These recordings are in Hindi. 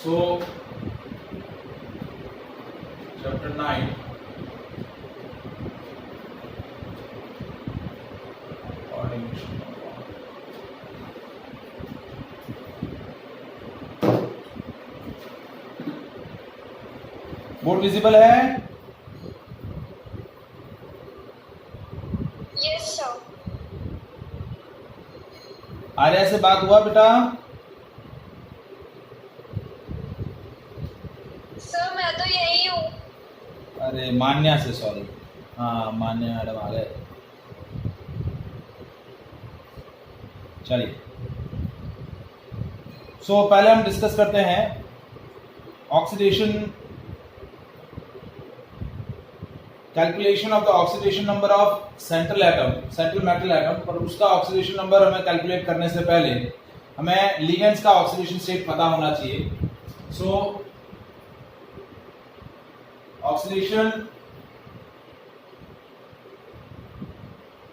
So chapter 9 coordination. Board visible है? Yes sir. आर्या से बात हुआ बेटा? सर मैं तो यही हूँ। अरे मान्या से, सॉरी। हाँ मान्या मैडम आ गए। चलिए, सो पहले हम डिस्कस करते हैं oxidation, calculation of the oxidation number of central atom, central metal atom. पर उसका ऑक्सीडेशन नंबर हमें कैलकुलेट करने से पहले हमें लिगेंड्स का ऑक्सीडेशन स्टेट पता होना चाहिए। सो ऑक्सीडेशन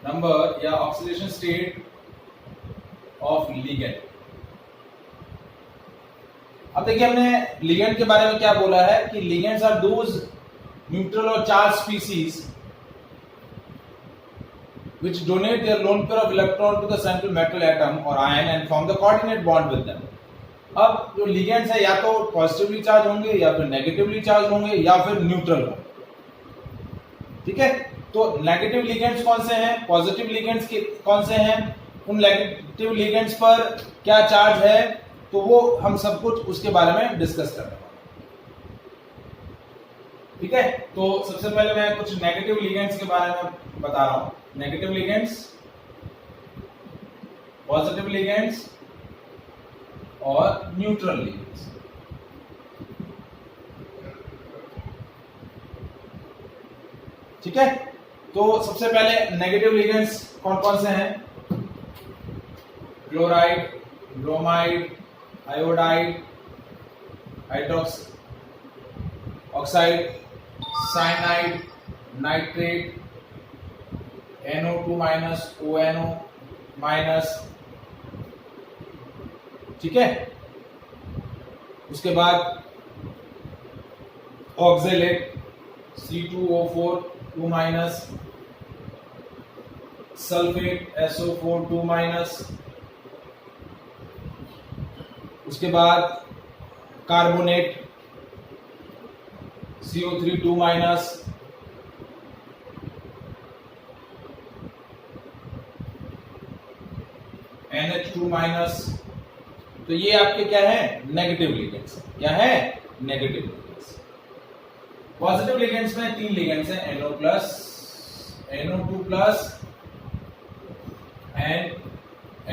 नंबर या ऑक्सीडेशन स्टेट ऑफ लिगेंड। अब देखिए, हमने लिगेंड के बारे में क्या बोला है कि ligands are those neutral or charged species which donate their lone pair of electron to the central metal atom or ion and form the coordinate bond with them. अब जो ligands है या तो पॉजिटिवली चार्ज होंगे या फिर नेगेटिवली चार्ज होंगे या फिर न्यूट्रल होंगे। ठीक है, तो नेगेटिव लिगेंड्स कौन से हैं, पॉजिटिव लिगेंड्स कौन से हैं, उन नेगेटिव लिगेंड्स पर क्या चार्ज है, तो वो हम सब कुछ उसके बारे में डिस्कस कर रहे हैं। ठीक है, तो सबसे पहले मैं कुछ नेगेटिव लिगेंड्स के बारे में बता रहा हूं। नेगेटिव लिगेंड्स, पॉजिटिव लिगेंड्स और न्यूट्रल लिगेंड्स। ठीक है, तो सबसे पहले नेगेटिव लिगेंड्स कौन कौन से हैं? Chloride, bromide, iodide, hydrox oxide, cyanide, nitrate, NO2 minus, ONO minus. ठीक है, उसके बाद oxalate, C2O4 2 minus, sulphate SO4 2 minus. उसके बाद carbonate CO3 2 minus, NH2 minus. तो ये आपके क्या है? Negative ligands. क्या है? Negative ligands. पॉजिटिव लिगेंड्स में तीन लिगेंड्स हैं, NO plus, NO2 plus and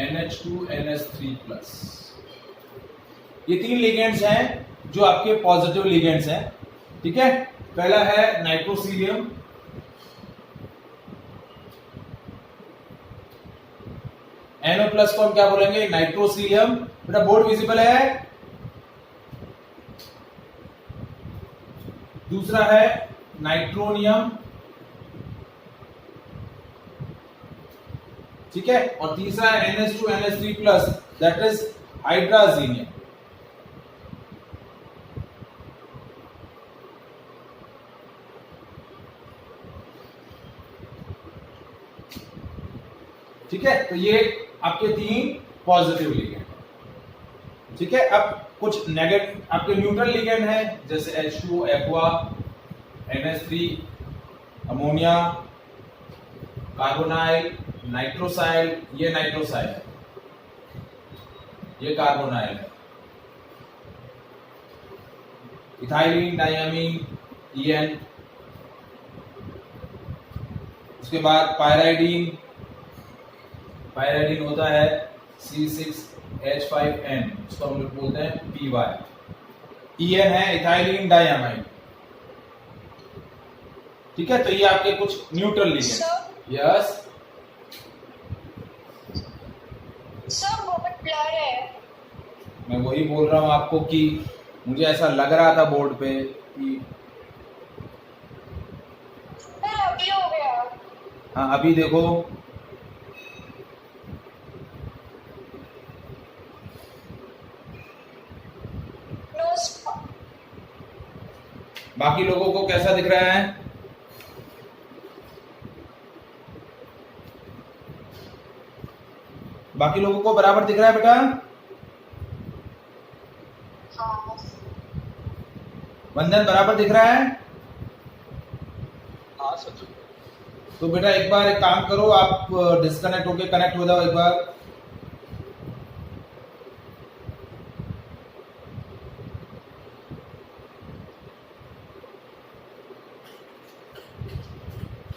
NH2 NH3 plus. ये तीन लिगेंड्स हैं जो आपके पॉजिटिव लिगेंड्स हैं। ठीक है, पहला है नाइट्रोसीलियम, NO प्लस को हम क्या बोलेंगे? नाइट्रोसीलियम। बेटा बोर्ड विजिबल है? दूसरा है नाइट्रोनियम। ठीक है, और तीसरा है NH2 NH3 plus, that is हाइड्राजीनियम। ठीक है, तो ये आपके तीन पॉजिटिव लिगेंड। ठीक है, अब कुछ नेगेटिव आपके न्यूट्रल लिगेंड है, जैसे H2O aqua, NH3 ammonia, carbonyl, नाइट्रोसाइल। ये नाइट्रोसाइल है, ये कार्बोनाइल है। Ethylene, diamine, EN। उसके बाद पायराइडीन, पायराइडीन होता है C6H5N, इसको हम लोग बोलते हैं PY। EN है इथाइलिन डायमीन। ठीक है, तो ये आपके कुछ न्यूट्रल लिगेंड। यस सर बहुत ब्लर है। मैं वही बोल रहा हूं आपको कि मुझे ऐसा लग रहा था बोर्ड पे कि अभी हो गया। हाँ अभी देखो, नो बाकी लोगों को कैसा दिख रहा है? बाकी लोगों को बराबर दिख रहा है बेटा? हाँ वंदन बराबर दिख रहा है? हाँ सर। तो बेटा एक बार एक काम करो, आप डिस्कनेक्ट होके कनेक्ट हो जाओ एक बार।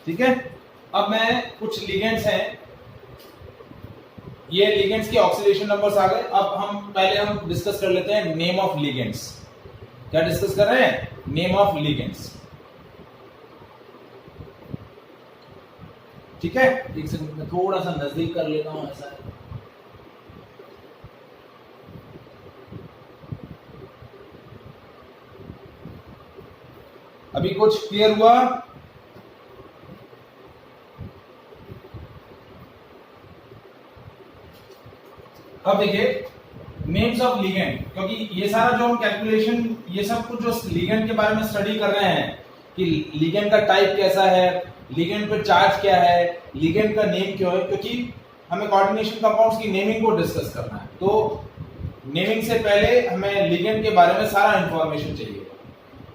ठीक है, अब मैं कुछ लिगेंड्स हैं, ये लिगेंड्स के ऑक्सीडेशन नंबर्स आ गए। अब हम डिस्कस कर लेते हैं नेम ऑफ लिगेंड्स। क्या डिस्कस कर रहे हैं? Name of ligands. ठीक है, एक सेकंड में थोड़ा सा नजदीक कर लेता हूं, ऐसा है। अभी कुछ क्लियर हुआ? अब देखिए नेम्स ऑफ लिगेंड, क्योंकि ये सारा जो हम कैलकुलेशन, ये सब कुछ जो लिगेंड के बारे में स्टडी कर रहे हैं कि लिगेंड का टाइप कैसा है, लिगेंड पे चार्ज क्या है, लिगेंड का नेम क्यों है, क्योंकि हमें कोऑर्डिनेशन कंपाउंड्स की नेमिंग को डिस्कस करना है। तो नेमिंग से पहले हमें लिगेंड के बारे में सारा इंफॉर्मेशन चाहिए।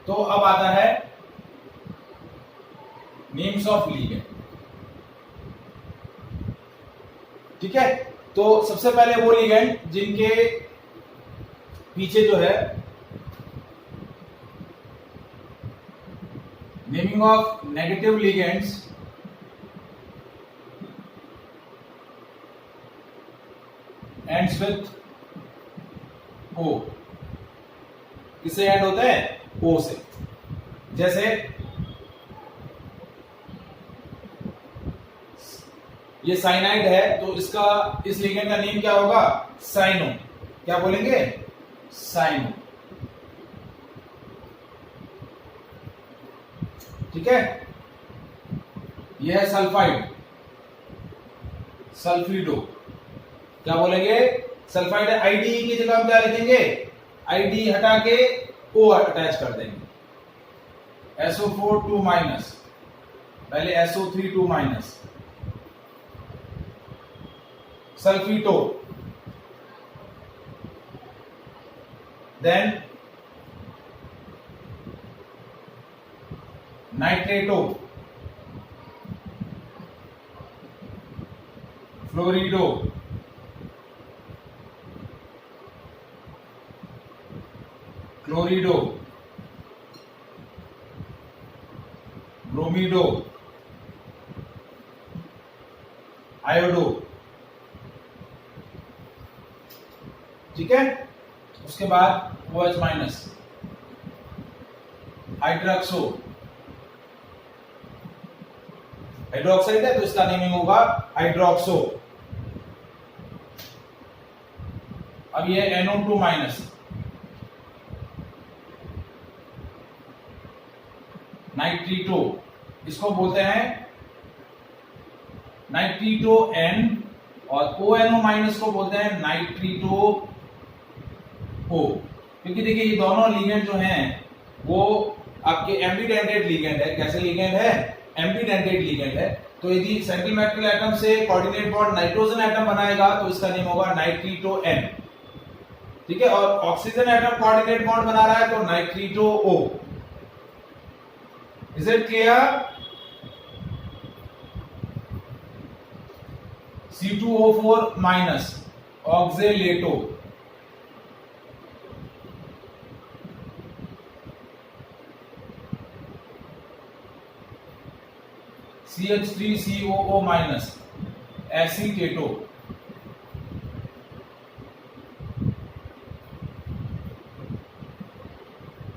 तो अब आता है नेम्स ऑफ लिगेंड। ठीक है, तो सबसे पहले वो लिगेंड जिनके पीछे जो है naming of negative ligands ends with O. किससे एंड होते हैं? ओ से। जैसे ये साइनाइड है, तो इसका इस लिगेंड का नेम क्या होगा? साइनो। क्या बोलेंगे? साइनो। ठीक है, यह है सल्फाइड, सल्फिडो। क्या बोलेंगे? सल्फाइड है, आईडी की जगह हम क्या लिखेंगे? आईडी हटा के ओ अटैच कर देंगे। SO4 2 माइनस, पहले SO3 2 माइनस, सल्फिटो, देन नाइट्रेटो, फ्लोरिडो, क्लोरिडो, ब्रोमीडो, आयोडो। ठीक है, उसके बाद OH माइनस, हाइड्रोक्सो, हाइड्रोक्साइड है तो इसका नेमिंग होगा हाइड्रोक्सो। अब ये NO2 माइनस, नाइट्रीटो, इसको बोलते हैं नाइट्रीटो N, और ONO माइनस को बोलते हैं नाइट्रीटो O। क्योंकि देखिए ये दोनों लिगेंड जो हैं वो आपके एम्बीडेंटेड लिगेंड है। कैसे लिगेंड है? एम्बीडेंटेड लिगेंड है। तो यदि सेंट्रल मेटल एटम से कोऑर्डिनेट बॉन्ड नाइट्रोजन एटम बनाएगा तो इसका नेम होगा नाइट्रीटो N। ठीक है, और ऑक्सीजन एटम कोऑर्डिनेट बॉन्ड बना रहा है तो nitrito O। Is it clear? C2O4 minus, oxalato, CH3COO minus, acetato,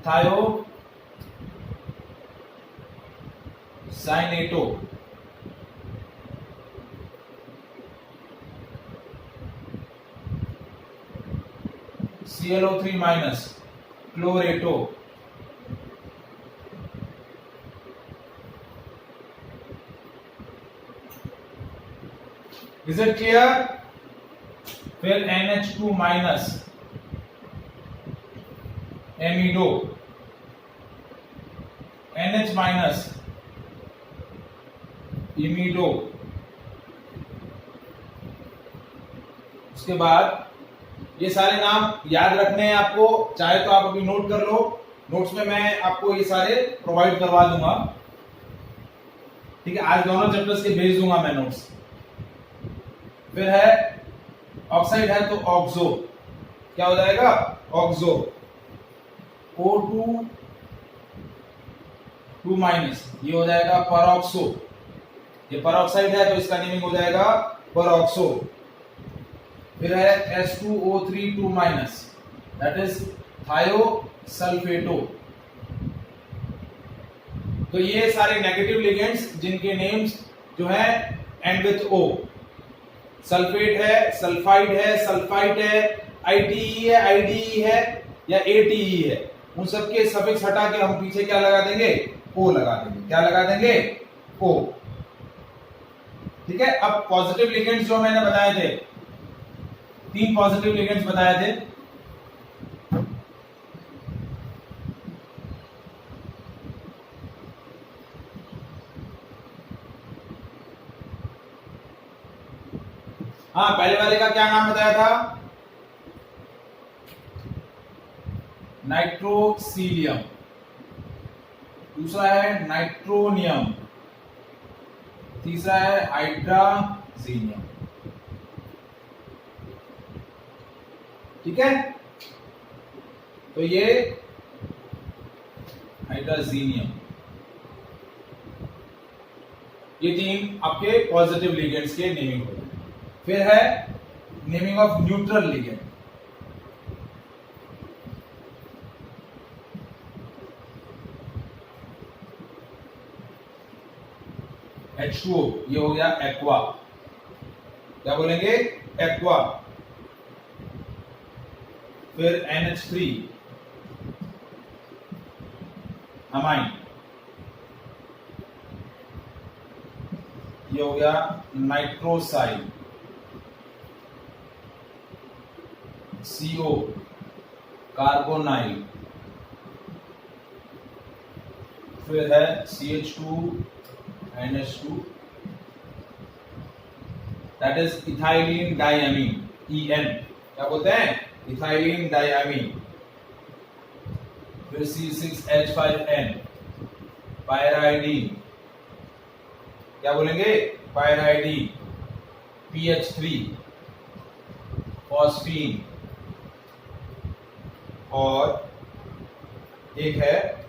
thiocyanato, ClO3 minus, chlorato, is it clear? फिर NH2 माइनस, एमिडो, माइनस, इमीडो। उसके बाद ये सारे नाम याद रखने हैं आपको, चाहे तो आप अभी नोट कर लो, नोट्स में मैं आपको ये सारे प्रोवाइड करवा दूंगा, ठीक है। आज दोनों चैप्टर्स के भेज दूंगा मैं नोट्स। फिर है ऑक्साइड है तो ऑक्सो, क्या हो जाएगा? ऑक्सो। O2 2 माइनस, ये हो जाएगा परऑक्सो। ये परऑक्साइड है तो इसका नेमिंग हो जाएगा परऑक्सो। फिर है H2O3 2 माइनस, दैट इज थायोसल्फेटो। तो ये सारे नेगेटिव लिगेंड्स जिनके नेम्स जो है एंड विथ O, सल्फेट है, सल्फाइड है, सल्फाइट है, ITE है, IDE है या ATE है, उन सबके सफिक्स हटा के हम पीछे क्या लगा देंगे? O लगा देंगे। क्या लगा देंगे? O। ठीक है। अब पॉजिटिव लिगेंड्स जो मैंने बताए थे, 3 पॉजिटिव लिगेंड्स बताए थे। हाँ, पहले वाले का क्या नाम बताया था? नाइट्रोसीलियम। दूसरा है नाइट्रोनियम। तीसरा है हाइड्राजीनियम। ठीक है, तो ये हाइड्राजीनियम, ये 3 आपके पॉजिटिव लिगेंड्स के नेमिंग हो गए। फिर है naming of neutral ligand. H2O, ये हो गया एक्वा। क्या बोलेंगे? एक्वा। फिर NH3 अमाइन, ये हो गया नाइट्रोसाइल। CO carbonyl. फिर है CH2 NH2, that is ethylene diamine, EN। क्या बोलते हैं? Ethylene diamine. फिर C6H5N पायराइडीन। क्या बोलेंगे? पायराइडीन। PH3 phosphine. और एक है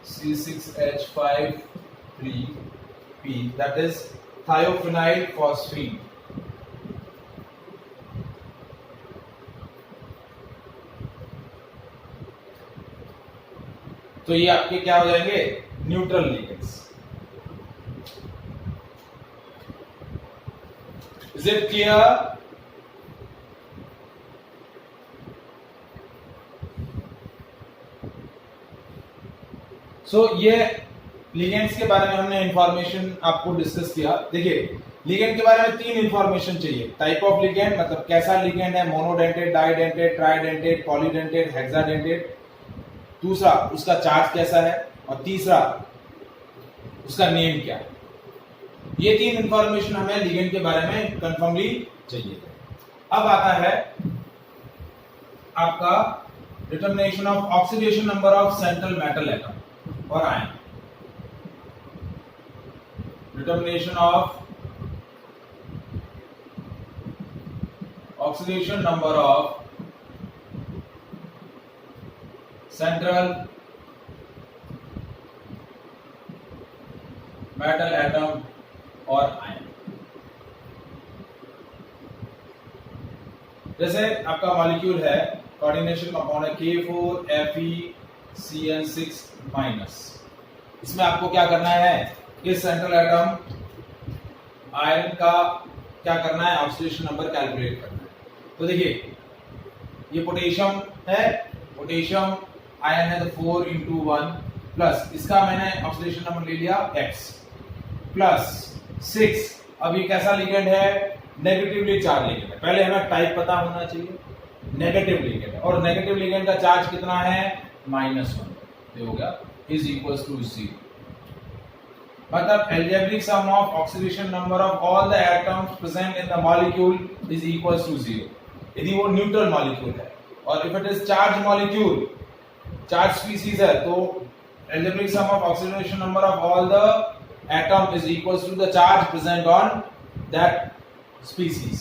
C6H5-3P, दैट इज थायोफिनाइल फॉस्फीन। तो ये आपके क्या हो जाएंगे? Neutral ligands. Is it clear? So ये लिगेंड्स के बारे में हमने इंफॉर्मेशन आपको डिस्कस किया। देखिए, लिगेंड के बारे में 3 इंफॉर्मेशन चाहिए। टाइप ऑफ लिगेंड, मतलब कैसा लिगेंड है, मोनोडेंटेड, डाइडेंटेड, ट्राइडेंटेड, पॉलीडेंटेड, हेक्साडेंटेड। दूसरा, उसका चार्ज कैसा है, और तीसरा, उसका नेम क्या है। ये 3 इंफॉर्मेशन हमें लिगेंड के बारे में कंफर्मली चाहिए। अब आता है आपका determination of oxidation number of central metal atom और ion. Determination of oxidation number of central metal atom और आयन। जैसे आपका मॉलिक्यूल है, कोऑर्डिनेशन कंपाउंड है K4FeCN6-। इसमें आपको क्या करना है? इस सेंट्रल एटम आयन का क्या करना है? ऑक्सीडेशन नंबर कैलकुलेट करना है। तो देखिए, ये पोटेशियम है, पोटेशियम आयन है तो 4 × 1 प्लस इसका मैंने ऑक्सीडेशन नंबर ले लिया X प्लस 6। अब ये कैसा लिगेंड है? नेगेटिवली चार्ज लिगेंड है। पहले हमें टाइप पता होना चाहिए। नेगेटिव लिगेंड है, और नेगेटिव लिगेंड का चार्ज कितना है? -1। ये हो गया इज इक्वल्स टू 0। मतलब algebraic sum of oxidation number of all the atoms present in the molecule is equals to 0 यदि वो न्यूट्रल मॉलिक्यूल है, और if it is charged molecule, charged species है, तो algebraic sum of oxidation number of all the atom is equals to the charge present on that species.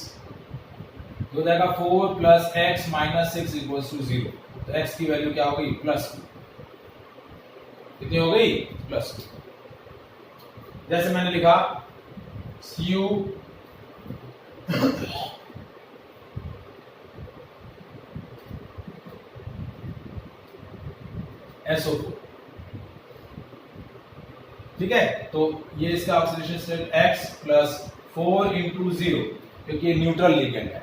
हो जाएगा 4 plus x minus 6 equals to 0. तो x की वैल्यू क्या हो गई? +2. कितनी हो गई? +2. जैसे मैंने लिखा Cu SO4, ठीक है, तो ये इसका oxidation state x plus 4 into 0 क्योंकि ये न्यूट्रल लिगेंड है,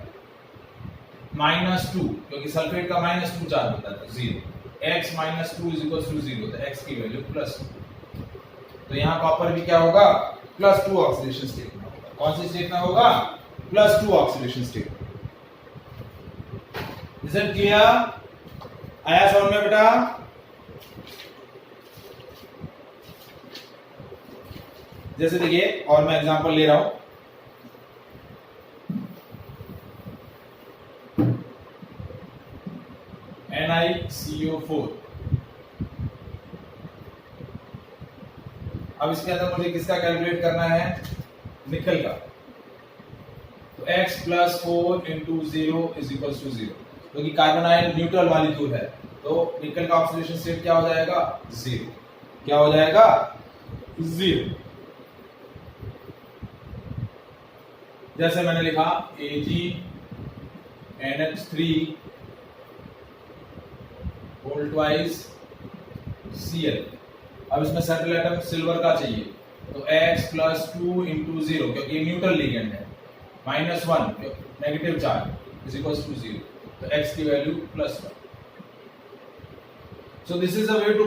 -2 क्योंकि सल्फेट का -2 चार्ज होता है, तो 0, x minus 2 is equal to 0, तो x की वैल्यू +2. तो यहाँ कॉपर भी क्या होगा? +2 ऑक्सीडेशन स्टेट में होगा. कौन सी स्टेट में होगा? +2 oxidation state. Is it clear? आया समझ में बेटा? जैसे देखिए, और मैं एग्जांपल ले रहा हूं, NiCO4. अब इसके अंदर मुझे किसका कैलकुलेट करना है? निकल का. तो x plus 4 into 0 is equal to 0, क्योंकि कार्बन आयन न्यूट्रल मॉलिक्यूल है, तो निकल का ऑक्सीडेशन स्टेट क्या हो जाएगा? 0. क्या हो जाएगा? 0. जैसे मैंने लिखा AgNH3 होल ट्वाइस Cl. अब इसमें सेंट्रल एटम सिल्वर का चाहिए, तो x प्लस 2 इंटू 0 क्योंकि न्यूट्रल लिगेंड है, -1 negative charge is equal to 0, तो x की value +1. So this is a way to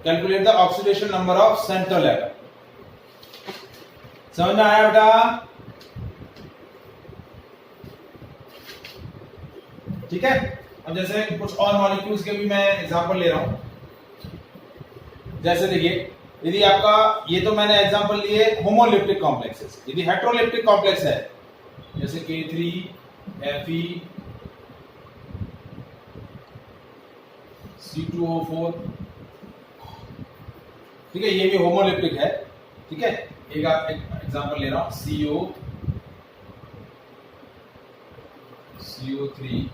calculate the oxidation number of central atom. समझ में आया बेटा? ठीक है. अब जैसे कुछ और मॉलिक्यूल्स के भी मैं एग्जांपल ले रहा हूं. जैसे देखिए, यदि आपका, ये तो मैंने एग्जांपल लिए होमोलिप्टिक कॉम्प्लेक्सेस. यदि हेटेरोलिप्टिक कॉम्प्लेक्स है, जैसे K3 Fe C2O4, ठीक है, ये भी होमोलिप्टिक है. ठीक है, एक एग्जांपल ले रहा हूं, CO3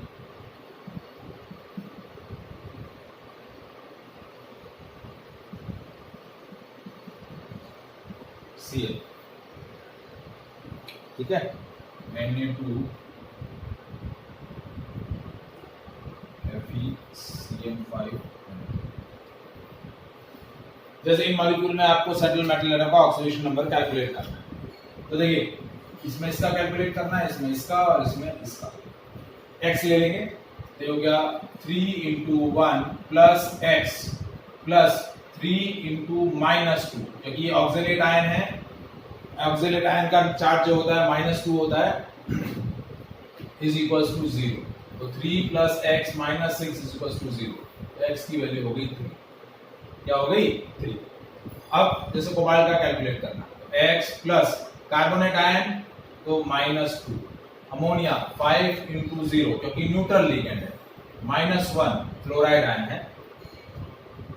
Cl, ठीक है, Na2 FeCN5. जैसे इन मॉलिक्यूल में आपको सेटल मेटल एटम का ऑक्सीडेशन नंबर कैलकुलेट करना है, तो देखिए, इसमें इसका कैलकुलेट करना है, इसमें इसका और इसमें इसका. x ले लेंगे, तो ये हो गया 3 into 1 plus x plus 3 into -2, क्योंकि ये ऑक्सीलेट आयन है. ऑक्सीलेट आयन का चार्ज जो होता है -2 होता है, इज इक्वल्स टू 0. तो 3 plus x minus 6 is equals to 0, तो x की वैल्यू हो गई 3. क्या हो गई? 3. अब जैसे कोबाल्ट का कैलकुलेट करना, x प्लस कार्बोनेट आयन तो -2, अमोनिया 5 इंटू 0 क्योंकि न्यूट्रल लिगेंड है, -1 फ्लोराइड आयन है,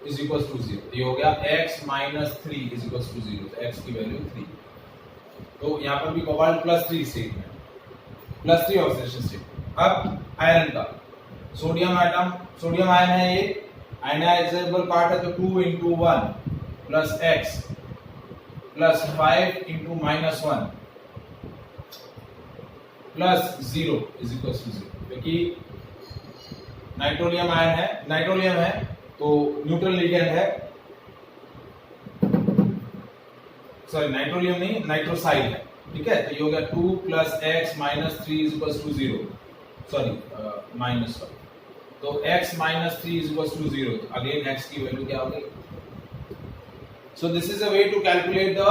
इज इक्वल टू 0. ये हो गया x minus 3 is equal to 0, तो x की वैल्यू 3. तो यहाँ पर भी कोबाल्ट +3 स्टेट में, +3 ऑक्सीडेशन स्टेट. अब आयरन का, सोडियम आयन है, ये आयनाइजेबल पार्ट है, तो 2 into 1 plus x plus 5 into -1 plus 0 is equal to 0, क्योंकि नाइट्रोलियम है, तो न्यूट्रल लिगेंड है, सॉरी नाइट्रोलियम नहीं, नाइट्रोसाइड है. ठीक है, तो ये हो गया 2 plus x minus 3 is equal to 0, sorry -1, तो x minus 3 is equal to 0. Again x की वैल्यू क्या हो गई? So this is a way to calculate the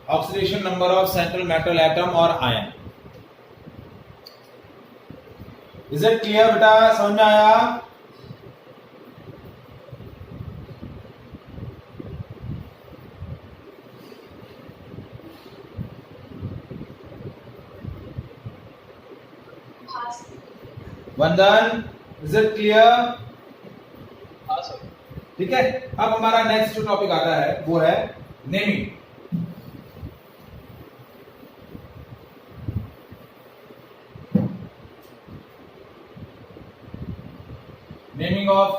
oxidation number of central metal atom और आयन. इज इट क्लियर बेटा? समझ में आया? Vandan, is it clear? हाँ सर। ठीक है, अब हमारा नेक्स्ट जो टॉपिक आता है वो है naming. Naming of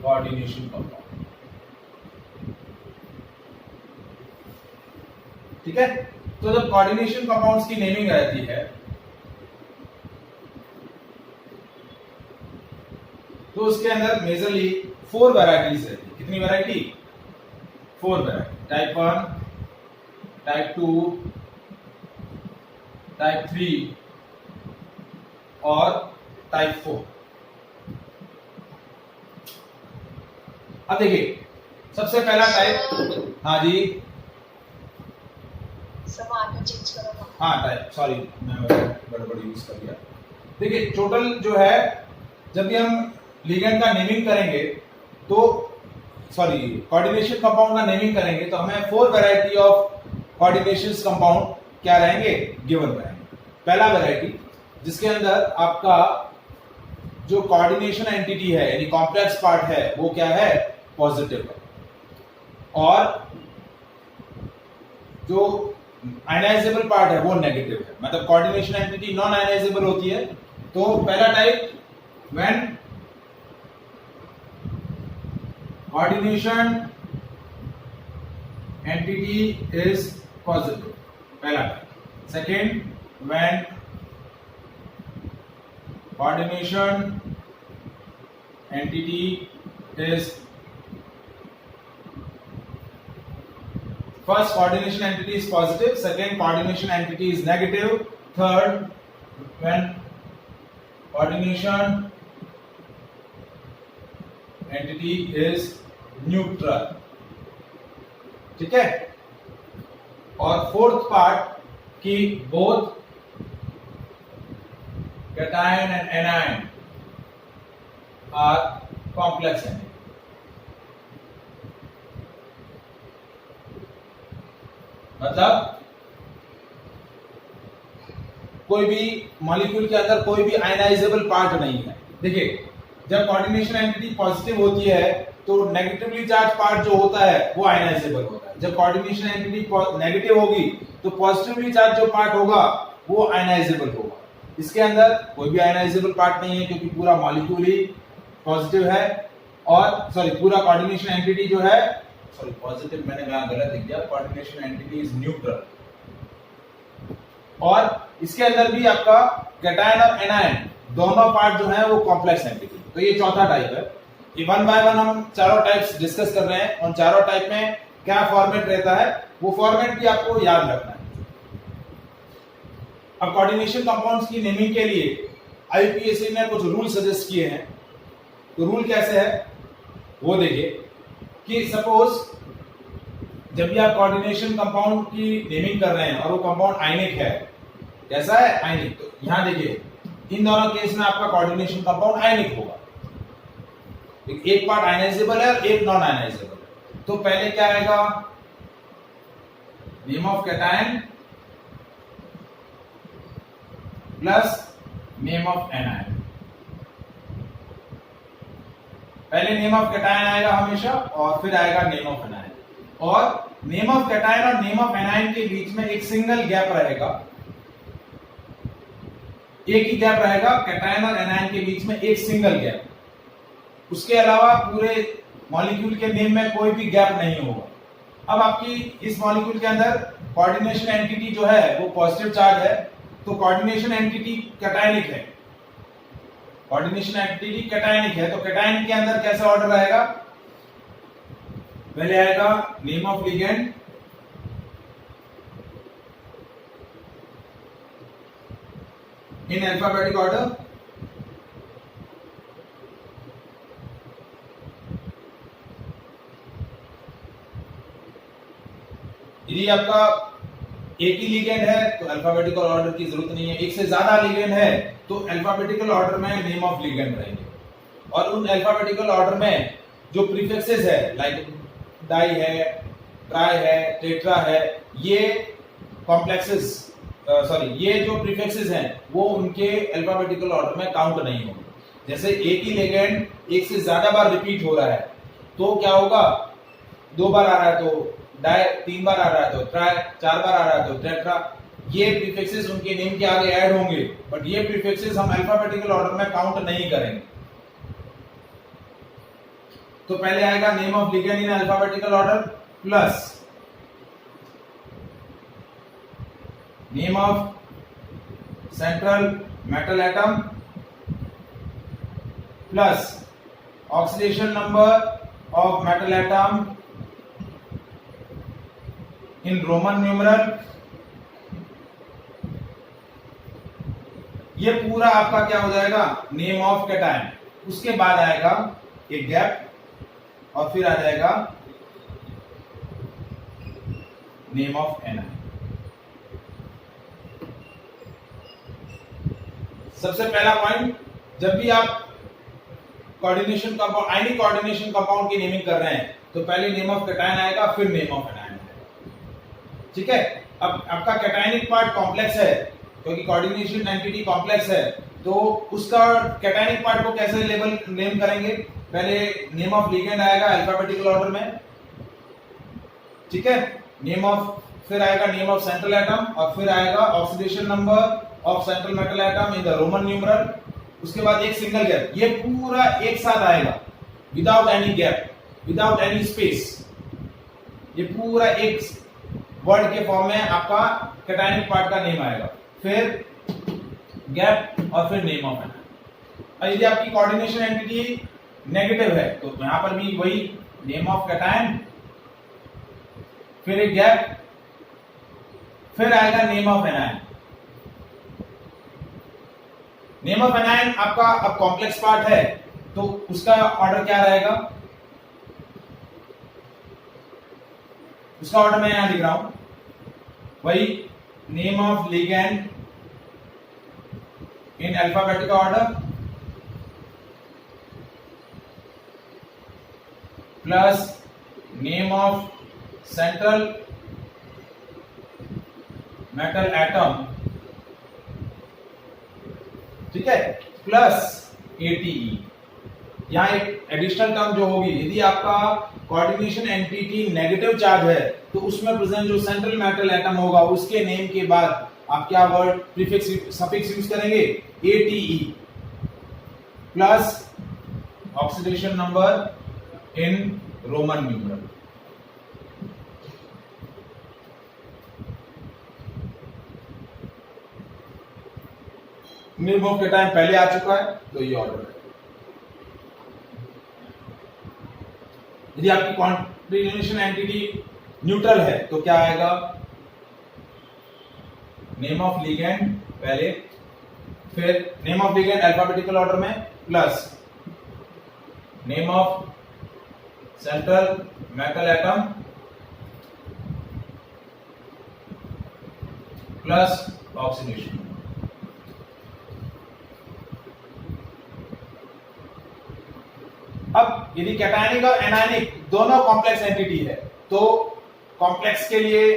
coordination compound. ठीक है, तो जब कोऑर्डिनेशन कंपाउंड्स की नेमिंग रहती है तो उसके अंदर मेजरली 4 वैरायटीज रहती है। कितनी variety? 4 variety. Type 1, type 2, type 3 और टाइप 4। अब देखिए, सबसे पहला टाइप, हाँ जी, सब आगे चेंज करो ना। हाँ टाइप, सॉरी मैं गड़बड़ यूज कर दिया। देखिए टोटल जो है, जब भी हम लिगेंड का नेमिंग करेंगे तो सॉरी कोऑर्डिनेशन कंपाउंड का नेमिंग करेंगे तो हमें 4 वैरायटी ऑफ कोऑर्डिनेशन कंपाउंड क्या रहेंगे, गिवन रहेंगे। पहला वैरायटी जिसके अंदर आपका जो कोऑर्डिनेशन एंटिटी है यानी कॉम्प्लेक्स पार्ट है वो क्या है, पॉजिटिव है, और जो आयनाइजेबल पार्ट है वो नेगेटिव है। मतलब कोऑर्डिनेशन एंटिटी नॉन आयनाइजेबल होती है। तो पहला type, when coordination entity is positive, पहला type. Second, when coordination entity is first coordination entity is positive, second coordination entity is negative, third when coordination entity is neutral। ठीक है, और फोर्थ पार्ट की both cation and anion are complex entity। मतलब कोई भी मॉलिक्यूल के अंदर कोई भी आयनाइजेबल पार्ट नहीं है। देखिए, जब कोऑर्डिनेशन एंटिटी पॉजिटिव होती है तो नेगेटिवली चार्ज पार्ट जो होता है वो आयनाइजेबल होता है। जब कोऑर्डिनेशन एंटिटी नेगेटिव होगी तो पॉजिटिवली चार्ज जो पार्ट होगा वो आयनाइजेबल होगा। इसके अंदर कोई भी आयनाइजेबल पार्ट नहीं है क्योंकि पूरा मॉलिक्यूल ही पॉजिटिव है, और सॉरी पूरा कोऑर्डिनेशन एंटिटी जो है, सॉरी पॉजिटिव मैंने यहां गलत लिख दिया, कोऑर्डिनेशन एंटिटी इज न्यूट्रल। और इसके अंदर भी आपका कैटायन और एनायन दोनों पार्ट जो है वो कॉम्प्लेक्स एंटिटी। तो ये चौथा टाइप है। ये 1 बाय 1 हम चारों टाइप्स डिस्कस कर रहे हैं। उन चारों टाइप में क्या फॉर्मेट रहता है वो फॉर्मेट भी आपको याद रखना है। अब कोऑर्डिनेशन कंपाउंड्स की नेमिंग के लिए आईयूपीएसी ने कुछ रूल सजेस्ट किए हैं। तो रूल कैसे है वो देखिए कि सपोज जब भी आप कोऑर्डिनेशन कंपाउंड की नेमिंग कर रहे हैं और वो कंपाउंड आयनिक है, कैसा है, आयनिक, तो यहां देखिए इन दोनों केस में आपका कोऑर्डिनेशन कंपाउंड आयनिक होगा। एक पार्ट आयनाइजेबल है और एक नॉन आयनाइजेबल है। तो पहले क्या आएगा, name of cation plus name of anion. पहले नेम ऑफ कैटायन आएगा हमेशा और फिर आएगा नेम ऑफ एनायन। और नेम ऑफ कैटायन और नेम ऑफ एनायन के बीच में एक सिंगल गैप रहेगा, एक ही गैप रहेगा, कैटायन और एनायन के बीच में एक सिंगल गैप। उसके अलावा पूरे मॉलिक्यूल के नेम में कोई भी गैप नहीं होगा। अब आपकी इस मॉलिक्यूल के अंदर कोऑर्डिनेशन एंटिटी जो है वो पॉजिटिव चार्ज है, तो कोऑर्डिनेशन एंटिटी कैटायनिक है, कोऑर्डिनेशन एंटिटी कैटायनिक है। तो कैटायन के अंदर कैसा ऑर्डर रहेगा, पहले आएगा name of ligand, in alphabetic order, यदि आपका एक ही लिगेंड है तो अल्फाबेटिकल ऑर्डर की जरूरत नहीं है। एक से ज्यादा लिगेंड है तो अल्फाबेटिकल ऑर्डर में नेम ऑफ लिगेंड रहेंगे। और उन अल्फाबेटिकल ऑर्डर में जो प्रीफिक्सेस है लाइक डाई है, ट्राई है, टेट्रा है, ये कॉम्प्लेक्सेस सॉरी ये जो प्रीफिक्सेस हैं वो उनके अल्फाबेटिकल ऑर्डर में काउंट नहीं होंगे। जैसे एक ही लिगेंड एक से ज्यादा बार रिपीट हो रहा है तो क्या होगा, 2 बार आ रहा है तो डाई, 3 बार आ रहा है तो ट्राई, 4 बार आ रहा है तो टेट्रा, ये प्रीफिक्सेस उनके नेम के आगे ऐड होंगे, बट ये प्रीफिक्सेस हम अल्फाबेटिकल ऑर्डर में काउंट नहीं करेंगे। तो पहले आएगा name of ligand in alphabetical order plus name of central metal atom plus oxidation number of metal atom in Roman numeral. ये पूरा आपका क्या हो जाएगा, नेम ऑफ कैटायन। उसके बाद आएगा एक गैप और फिर आ जाएगा नेम ऑफ एनायन। सबसे पहला पॉइंट, जब भी आप कोऑर्डिनेशन कंपाउंड, आयनिक कोऑर्डिनेशन कंपाउंड की नेमिंग कर रहे हैं तो पहले नेम ऑफ कैटायन आएगा फिर नेम ऑफ एनायन आएगा। ठीक है, अब आपका कैटायनिक पार्ट कॉम्प्लेक्स है क्योंकि कोऑर्डिनेशन एंटिटी कॉम्प्लेक्स है, तो उसका कैटायनिक पार्ट को कैसे लेबल नेम करेंगे, पहले नेम ऑफ लिगेंड आएगा अल्फाबेटिकल ऑर्डर में। ठीक है, नेम ऑफ, फिर आएगा नेम ऑफ सेंट्रल एटम और फिर आएगा oxidation number of central metal atom in the Roman numeral. उसके बाद एक सिंगल गैप, ये पूरा एक साथ आएगा without any gap, without any space, ये पूरा एक वर्ड के फॉर्म में आपका कैटायनिक पार्ट का नेम आएगा, फिर गैप और फिर नेम ऑफ एनायन। और यदि आपकी कोऑर्डिनेशन एंटिटी नेगेटिव है तो यहां पर भी वही नेम ऑफ कैटायन, फिर एक गैप, फिर आएगा name of anion. Name of anion आपका अब कॉम्प्लेक्स पार्ट है तो उसका ऑर्डर क्या रहेगा, उसका ऑर्डर मैं यहां लिख रहा हूं, वही name of ligand in alphabetical order plus name of central metal atom, ठीक है, प्लस एटीई। यहां एक एडिशनल टर्म जो होगी, यदि आपका कोऑर्डिनेशन एंटिटी नेगेटिव चार्ज है तो उसमें प्रेजेंट जो सेंट्रल मेटल एटम होगा उसके नेम के बाद आप क्या वर्ड प्रीफिक्स सफिक्स यूज करेंगे, ATE plus oxidation number in Roman numeral. Name of cation पहले आ चुका है तो ये ऑर्डर है। यदि आपकी कोऑर्डिनेशन एंटिटी न्यूट्रल है तो क्या आएगा, नेम ऑफ लिगेंड पहले, फिर name of ligand alphabetical order में plus name of central metal atom plus oxidation. अब यदि कैटायनिक और एनायनिक दोनों कॉम्प्लेक्स एंटिटी है तो कॉम्प्लेक्स के लिए,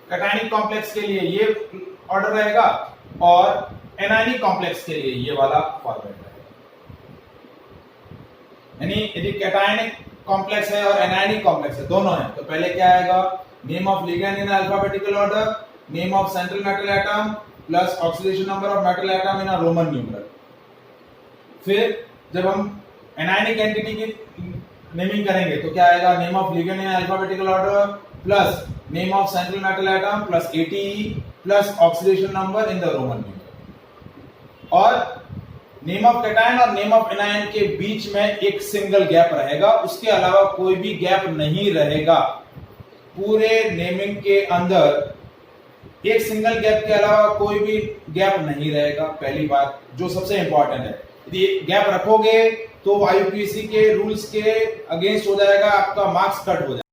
कैटायनिक कॉम्प्लेक्स के लिए ये ऑर्डर रहेगा और एनायनिक कॉम्प्लेक्स के लिए ये वाला फॉर्मेट रहेगा। यानी यदि कैटायनिक कॉम्प्लेक्स है और एनायनिक कॉम्प्लेक्स है, दोनों है, तो पहले क्या आएगा, name of ligand in alphabetical order, name of central metal atom plus oxidation number of metal atom in a Roman numeral. फिर जब हम एनायनिक एंटिटी की नेमिंग करेंगे तो क्या आएगा, name of ligand in alphabetical order plus name of central metal atom plus ATE plus oxidation number in the Roman numeral. और नेम ऑफ कैटायन और नेम ऑफ एनायन के बीच में एक सिंगल गैप रहेगा, उसके अलावा कोई भी गैप नहीं रहेगा। पूरे नेमिंग के अंदर एक सिंगल गैप के अलावा कोई भी गैप नहीं रहेगा। पहली बात जो सबसे इंपॉर्टेंट है, यदि गैप रखोगे तो आईयूपीएसी के रूल्स के अगेंस्ट हो जाएगा, आपका मार्क्स कट हो जाएगा।